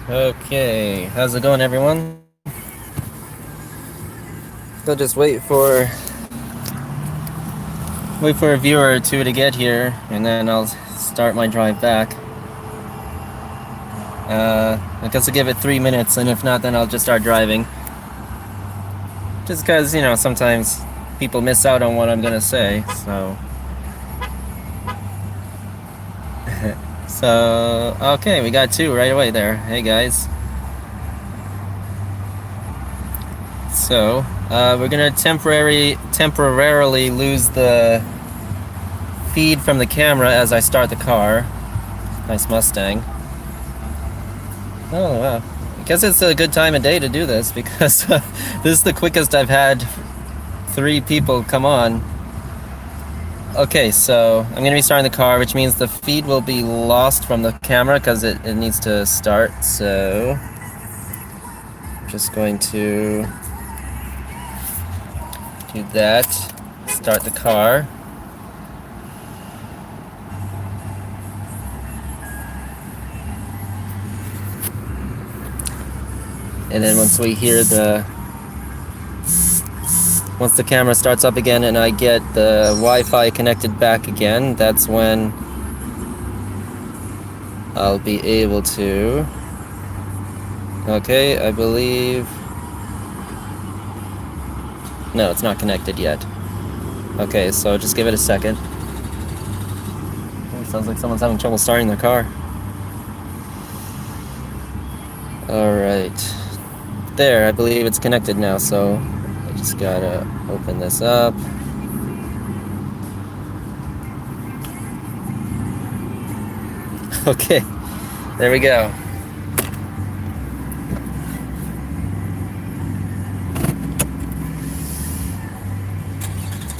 Okay, how's it going, everyone? I'll just wait for a viewer or two to get here, and then I'll start my drive back. I guess I'll give it 3 minutes, and if not, then I'll just start driving. Just because, sometimes people miss out on what I'm gonna say, so. So, okay, we got two right away there. Hey, guys. So, we're gonna temporarily lose the feed from the camera as I start the car. Nice Mustang. Oh, wow. I guess it's a good time of day to do this because this is the quickest I've had 3 people come on. Okay, so I'm going to be starting the car, which means the feed will be lost from the camera because it needs to start. So I'm just going to do that. Start the car. And then once the camera starts up again and I get the Wi-Fi connected back again, that's when I'll be able to. Okay, I believe. No, it's not connected yet. Okay, so just give it a second. It sounds like someone's having trouble starting their car. Alright. There, I believe it's connected now, so I just gotta open this up. Okay, there we go.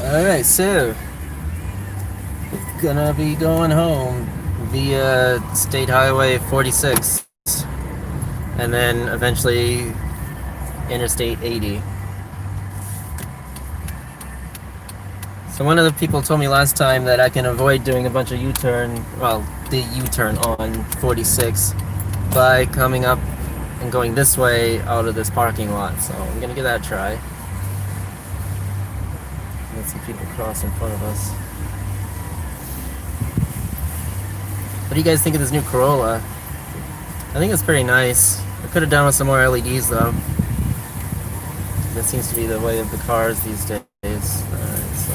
Alright, so gonna be going home via State Highway 46 and then eventually Interstate 80. So one of the people told me last time that I can avoid doing a bunch of the U-turn on 46 by coming up and going this way out of this parking lot. So I'm gonna give that a try. Let some people cross in front of us. What do you guys think of this new Corolla? I think it's pretty nice. I could have done with some more LEDs though. That seems to be the way of the cars these days. Alright, so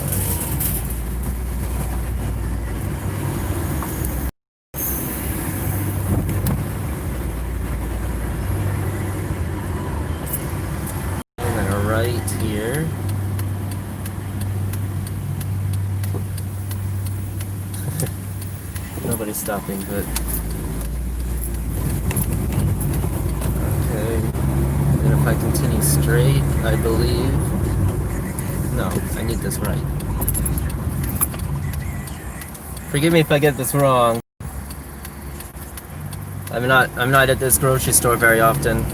and then right here. Nobody's stopping, but okay. And if I continue straight, I believe. No, I need this right. Forgive me if I get this wrong. I'm not at this grocery store very often.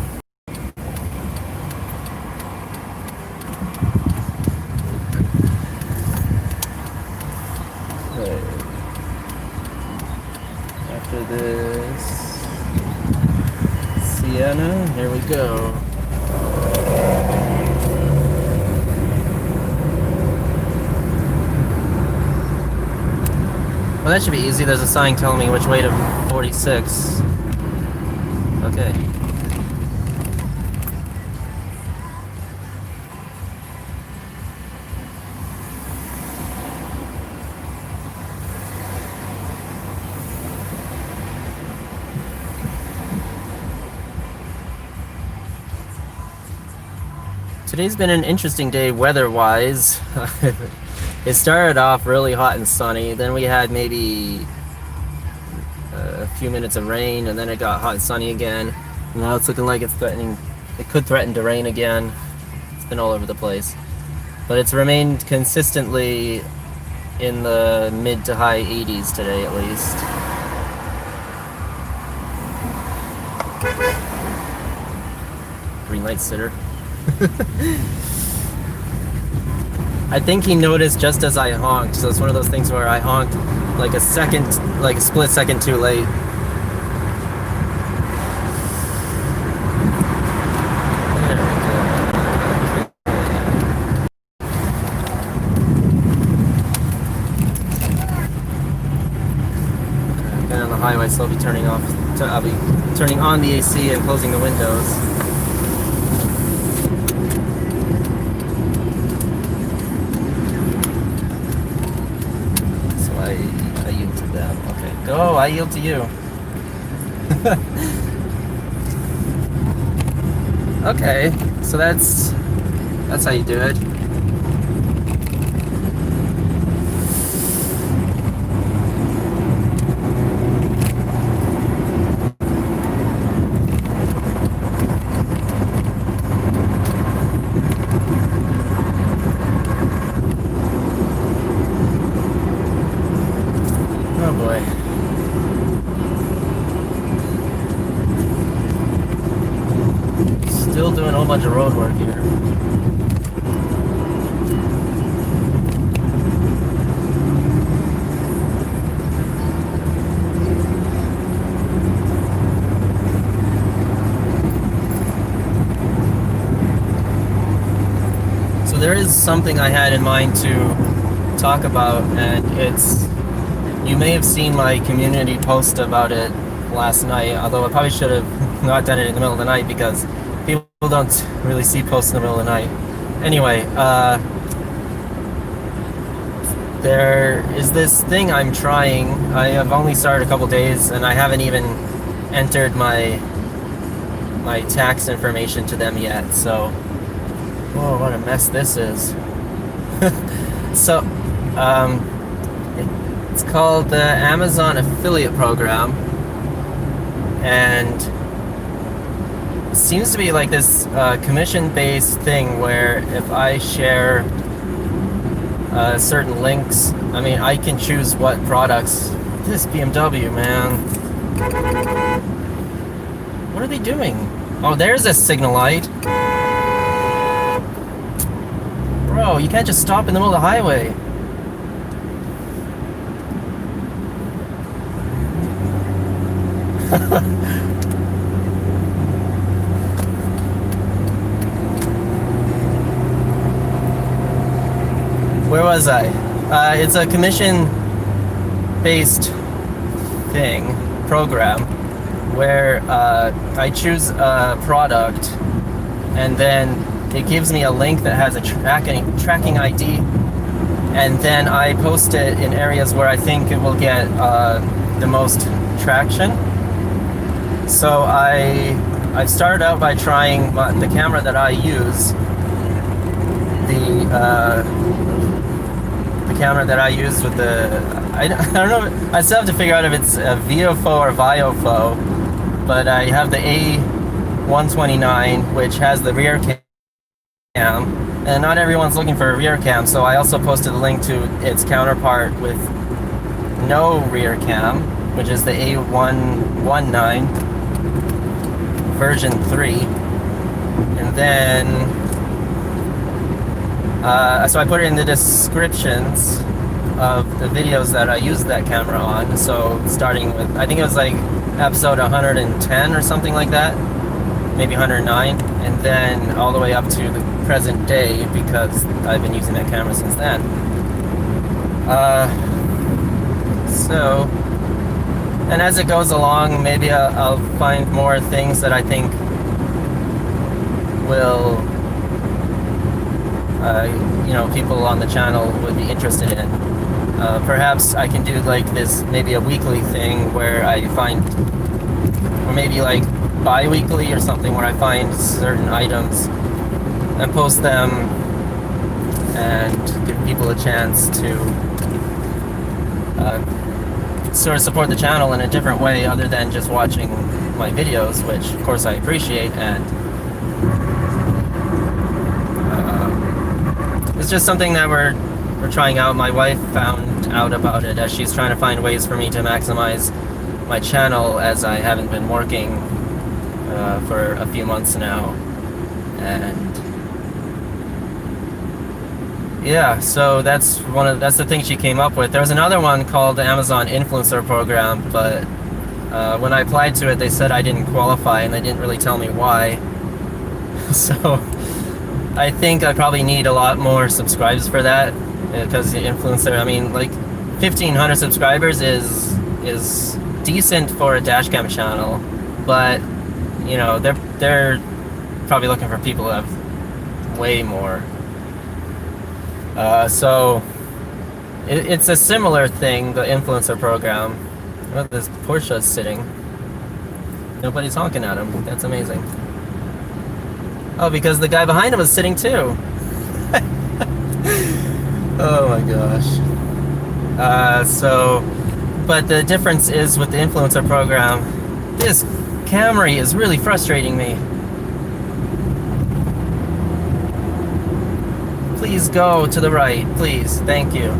After this Sienna, here we go. Well, that should be easy. There's a sign telling me which way to 46. Okay. Today's been an interesting day weather-wise. It started off really hot and sunny, then we had maybe a few minutes of rain, and then it got hot and sunny again. Now it's looking like it could threaten to rain again. It's been all over the place. But it's remained consistently in the mid to high 80s today at least. Green light sitter. I think he noticed just as I honked, so it's one of those things where I honked like a split second too late. highway, so I'll be turning off. I'll be turning on the AC and closing the windows. So I yield to them. Okay, go. I yield to you. Okay, so that's how you do it. Oh boy. Still doing a whole bunch of road work here. So there is something I had in mind to talk about, and it's, you may have seen my community post about it last night, although I probably should have not done it in the middle of the night because people don't really see posts in the middle of the night. Anyway, there is this thing I'm trying. I have only started a couple days, and I haven't even entered my tax information to them yet. So, whoa, what a mess this is. So, it's called the Amazon Affiliate Program, and it seems to be like this commission-based thing where if I share certain links, I mean, I can choose what products. This BMW, man. What are they doing? Oh, there's a signal light. Bro, you can't just stop in the middle of the highway. Where was I? It's a commission-based program, where I choose a product, and then it gives me a link that has a tracking ID, and then I post it in areas where I think it will get the most traction. So I started out by trying the camera that I use, the camera that I use with the, I don't know, I still have to figure out if it's a VioFo or VioFo, but I have the A129, which has the rear cam, and not everyone's looking for a rear cam, so I also posted a link to its counterpart with no rear cam, which is the A119 version 3, and then so I put it in the descriptions of the videos that I used that camera on. So starting with, I think it was like episode 110 or something like that, maybe 109, and then all the way up to the present day, because I've been using that camera since then. So, and as it goes along, maybe I'll find more things that I think will people on the channel would be interested in. Perhaps I can do like this, maybe a weekly thing where I find, or maybe like bi-weekly or something, where I find certain items and post them and give people a chance to sort of support the channel in a different way other than just watching my videos, which of course I appreciate, and it's just something that we're trying out. My wife found out about it as she's trying to find ways for me to maximize my channel, as I haven't been working for a few months now. And yeah, so that's the thing she came up with. There was another one called the Amazon Influencer Program, but when I applied to it, they said I didn't qualify, and they didn't really tell me why. So I think I probably need a lot more subscribers for that, because the influencer, I mean, like 1,500 subscribers is is decent for a dashcam channel, but you know they're probably looking for people who have way more. So it's a similar thing, the influencer program. Oh, this Porsche is sitting. Nobody's honking at him. That's amazing. Oh, because the guy behind him is sitting too. Oh my gosh. But the difference is with the influencer program, this Camry is really frustrating me. Please go to the right, please. Thank you.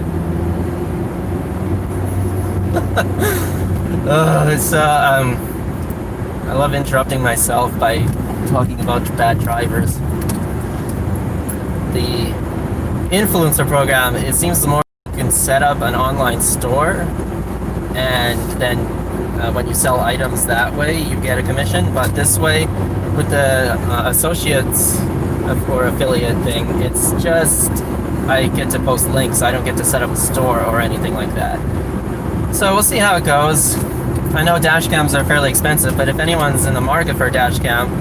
I love interrupting myself by talking about bad drivers. The influencer program, it seems the more you can set up an online store, and then when you sell items that way, you get a commission. But this way, with the associates or affiliate thing, it's just I get to post links. I don't get to set up a store or anything like that. So we'll see how it goes. I know dash cams are fairly expensive, but if anyone's in the market for a dash cam,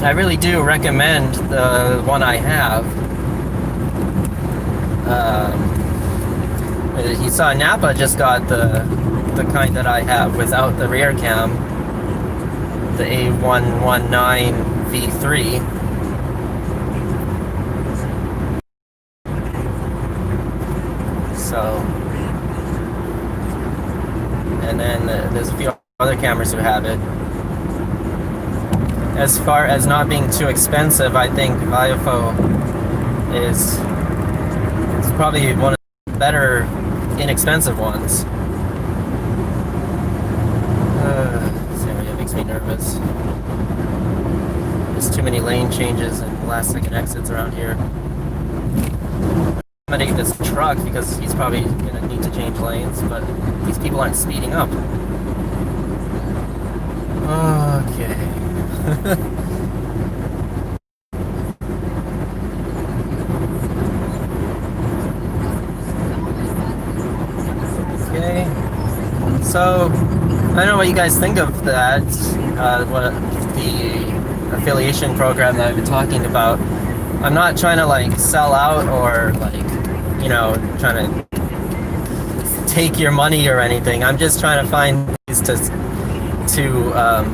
I really do recommend the one I have. You saw Napa just got the kind that I have without the rear cam, the A119 V3. So, and then there's a few other cameras who have it. As far as not being too expensive, I think Viofo is probably one of the better inexpensive ones. It makes me nervous. There's too many lane changes and last second exits around here. I'm gonna accommodate this truck because he's probably gonna need to change lanes, but these people aren't speeding up. Okay. Okay. So, I don't know what you guys think of that, what the affiliation program that I've been talking about. I'm not trying to like sell out or like, you know, trying to take your money or anything. I'm just trying to find ways to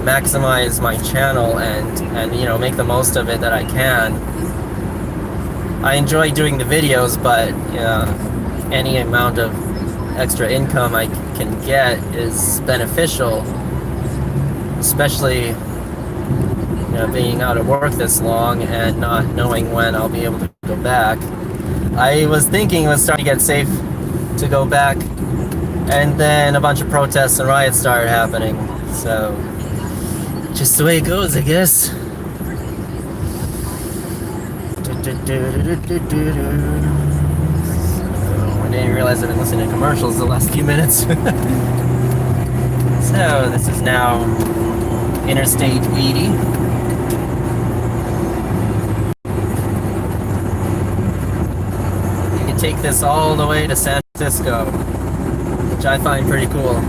maximize my channel and you know, make the most of it that I can. I enjoy doing the videos, but any amount of extra income I can get is beneficial, especially being out of work this long and not knowing when I'll be able to go back. I was thinking it was starting to get safe to go back, and then a bunch of protests and riots started happening. So, just the way it goes, I guess. I didn't realize I've been listening to commercials the last few minutes. So, this is now Interstate 80. You can take this all the way to San Francisco, which I find pretty cool.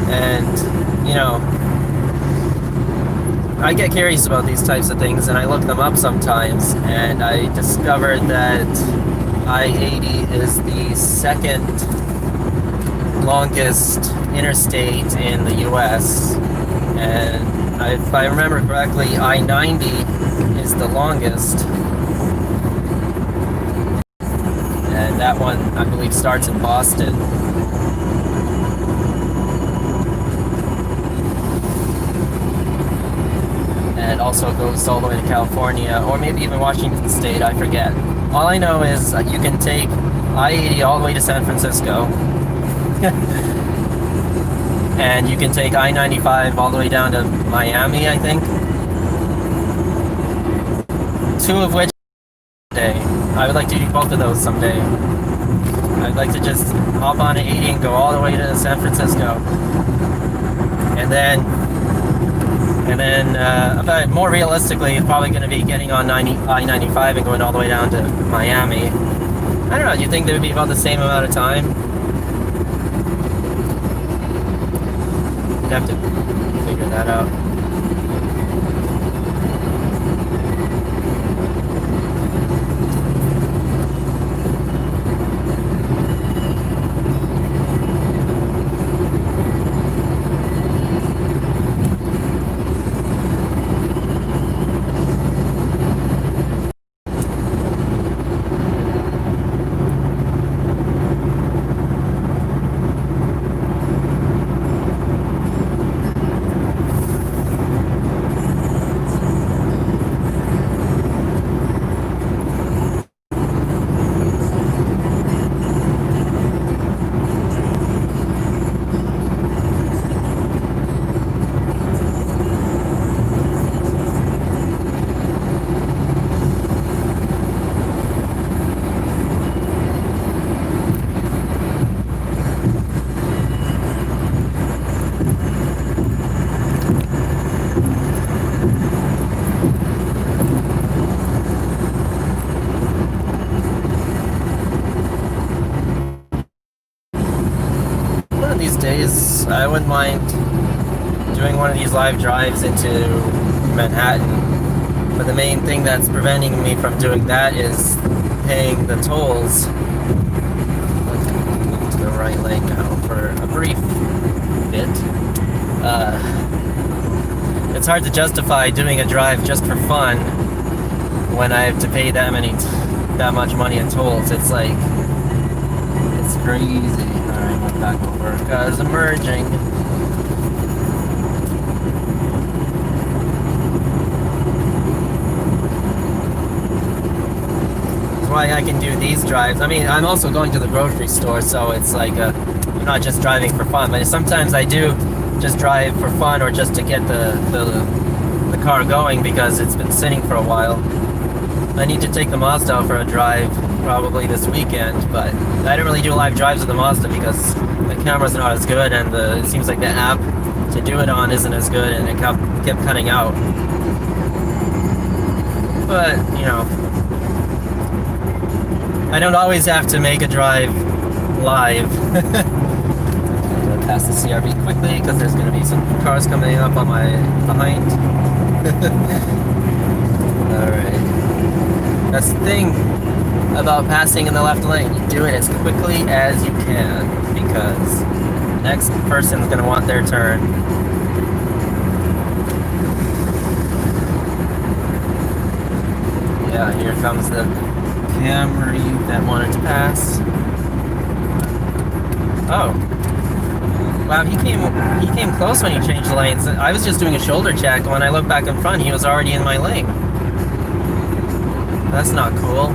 And, you know, I get curious about these types of things and I look them up sometimes, and I discovered that I-80 is the second longest interstate in the US, and if I remember correctly, I-90 is the longest, and that one I believe starts in Boston. And it also goes all the way to California, or maybe even Washington State, I forget. All I know is you can take I-80 all the way to San Francisco, and you can take I-95 all the way down to Miami, I think. Two of which someday. I would like to do both of those someday. I'd like to just hop on an 80 and go all the way to San Francisco. And then And then, about more realistically, probably going to be getting on I-95 and going all the way down to Miami. I don't know, do you think they would be about the same amount of time? You'd have to figure that out. These days, I wouldn't mind doing one of these live drives into Manhattan, but the main thing that's preventing me from doing that is paying the tolls. Let's move to the right lane now for a brief bit. It's hard to justify doing a drive just for fun when I have to pay that much money in tolls. It's like, it's crazy. Alright, went back over because I'm merging. That's why I can do these drives. I mean, I'm also going to the grocery store, so it's like I'm not just driving for fun, but sometimes I do just drive for fun or just to get the car going because it's been sitting for a while. I need to take the Mazda out for a drive probably this weekend, but I don't really do live drives with the Mazda because the camera's not as good and it seems like the app to do it on isn't as good and it kept cutting out. But, you know, I don't always have to make a drive live. I'm going to pass the CRV quickly because there's going to be some cars coming up on my behind. Alright. That's the thing about passing in the left lane. You do it as quickly as you can because the next person's going to want their turn. Yeah, here comes the Camry that wanted to pass. Oh. Wow, he came close when he changed lanes. I was just doing a shoulder check. When I looked back in front, he was already in my lane. That's not cool.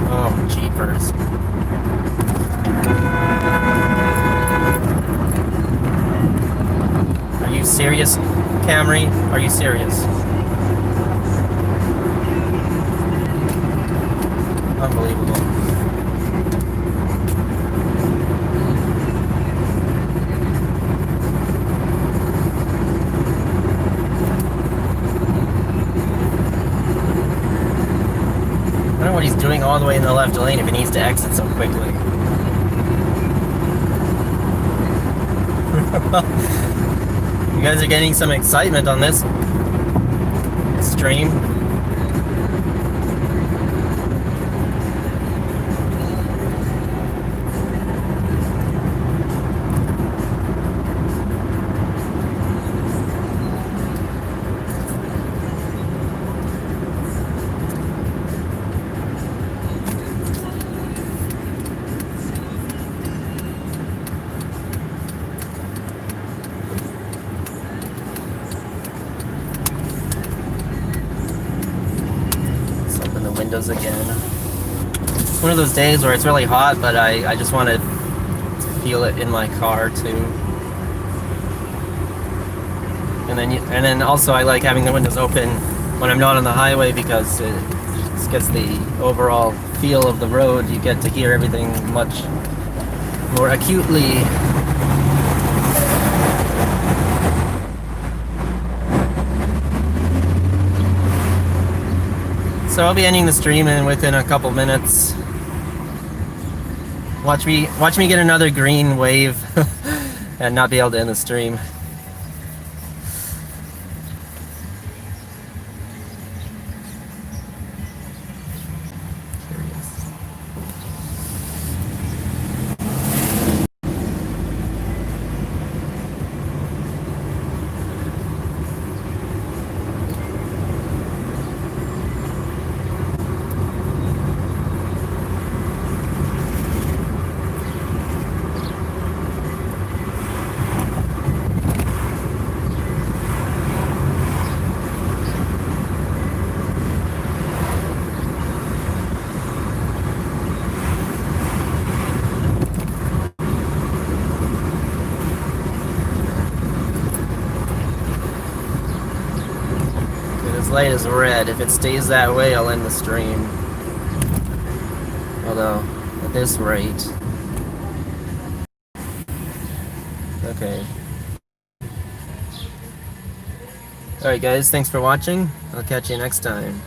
Oh, jeepers. Are you serious, Camry? Are you serious? Unbelievable. I don't know what he's doing all the way in the left lane if he needs to exit so quickly. You guys are getting some excitement on this stream. Windows again. It's one of those days where it's really hot, but I just want to feel it in my car too. And then also I like having the windows open when I'm not on the highway because it just gets the overall feel of the road. You get to hear everything much more acutely. So I'll be ending the stream within a couple minutes. Watch me get another green wave and not be able to end the stream. Light is red. If it stays that way, I'll end the stream. Although, at this rate. Okay. Alright guys, thanks for watching. I'll catch you next time.